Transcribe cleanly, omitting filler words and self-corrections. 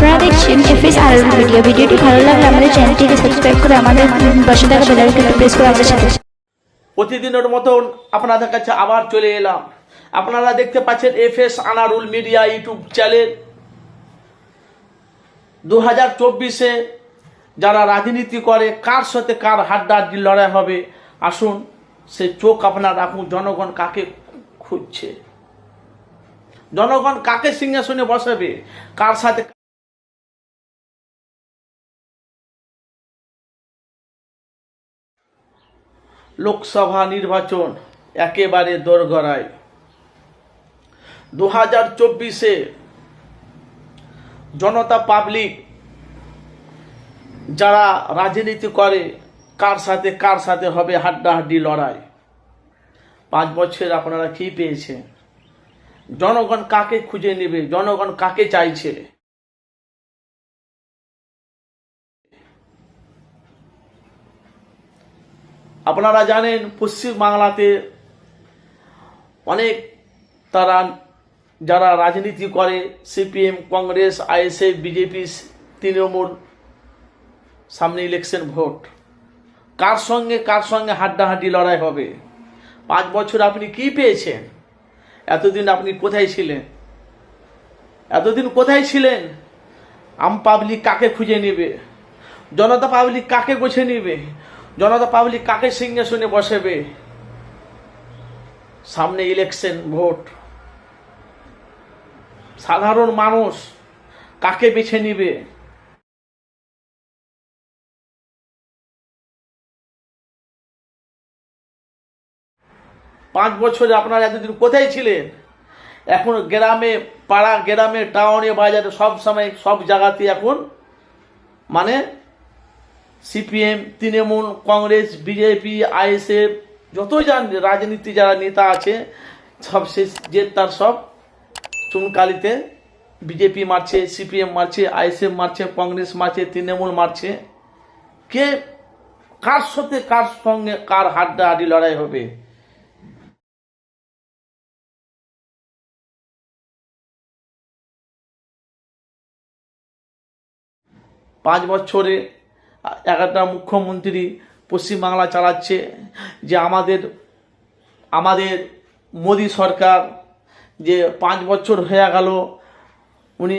আপনারা দেখছেন FSR ভিডিওটি ভালো লাগলে আমাদের চ্যানেলটিকে সাবস্ক্রাইব করে আমাদের পাশে থাকা বেল আইকনটি প্রেস করে আমাদের সাথে। প্রতিদিনের মতন আপনাদের কাছে আবার চলে এলাম। আপনারা দেখতে পাচ্ছেন FS Anarul media YouTube channel. 2024-এ যারা রাজনীতি করে কার সাথে কার হাড্ডাহাড্ডি লড়াই হবে, আসুন সে চোখ আপনারা রাখুন। জনগণ কাকে খুঁজছে, জনগণ কাকে সিংহাসনে বসাবে, কার সাথে। লোকসভা নির্বাচন একেবারে দোরগড়ায়। 2024-এ জনতা পাবলিক যারা রাজনীতি করে কার সাথে হবে হাড্ডাহাড্ডি লড়াই। 5 বছর আপনারা কি পেয়েছে? জনগণ কাকে খুঁজে নেবে, জনগণ কাকে চাইছে? আপনারা জানেন পশ্চিম বাংলাতে অনেক তারা যারা রাজনীতি করে CPM, Congress, ISF, BJP, Trinamool, সামনে ইলেকশন ভোট, কার সঙ্গে হাড্ডাহাড্ডি লড়াই হবে। 5 বছর আপনি কি পেয়েছেন? এতদিন আপনি কোথায় ছিলেন? আম পাবলিক কাকে খুঁজে নেবে? জনতা পাবলিক কাকে গোছে নেবে? জনতা পাবলিক কাকে সিংহাসনে বসাবে? সামনে ইলেকশন ভোট, সাধারণ মানুষ কাকে বেছে নিবে? পাঁচ বছরে আপনারা এতদিন কোথায় ছিলেন? এখন গ্রামে, পাড়া গ্রামে, টাউনে, বাজারে সব সময় সব জায়গাতে এখন মানে CPM, Trinamool, Congress, BJP, ISF, যত রাজনীতি যারা নেতা আছে সব শেষ যে তার সব চুনকালিতে BJP মারছে, CPM মারছে, ISF মারছে, কংগ্রেস মারছে, তৃণমূল মারছে। কে কার সঙ্গে কার হাড্ডাহাড্ডি লড়াই হবে? পাঁচ বছরে একটা মুখ্যমন্ত্রী পশ্চিমবাংলা চালাচ্ছে, যে আমাদের মোদী সরকার যে 5 বছর হয়ে গেল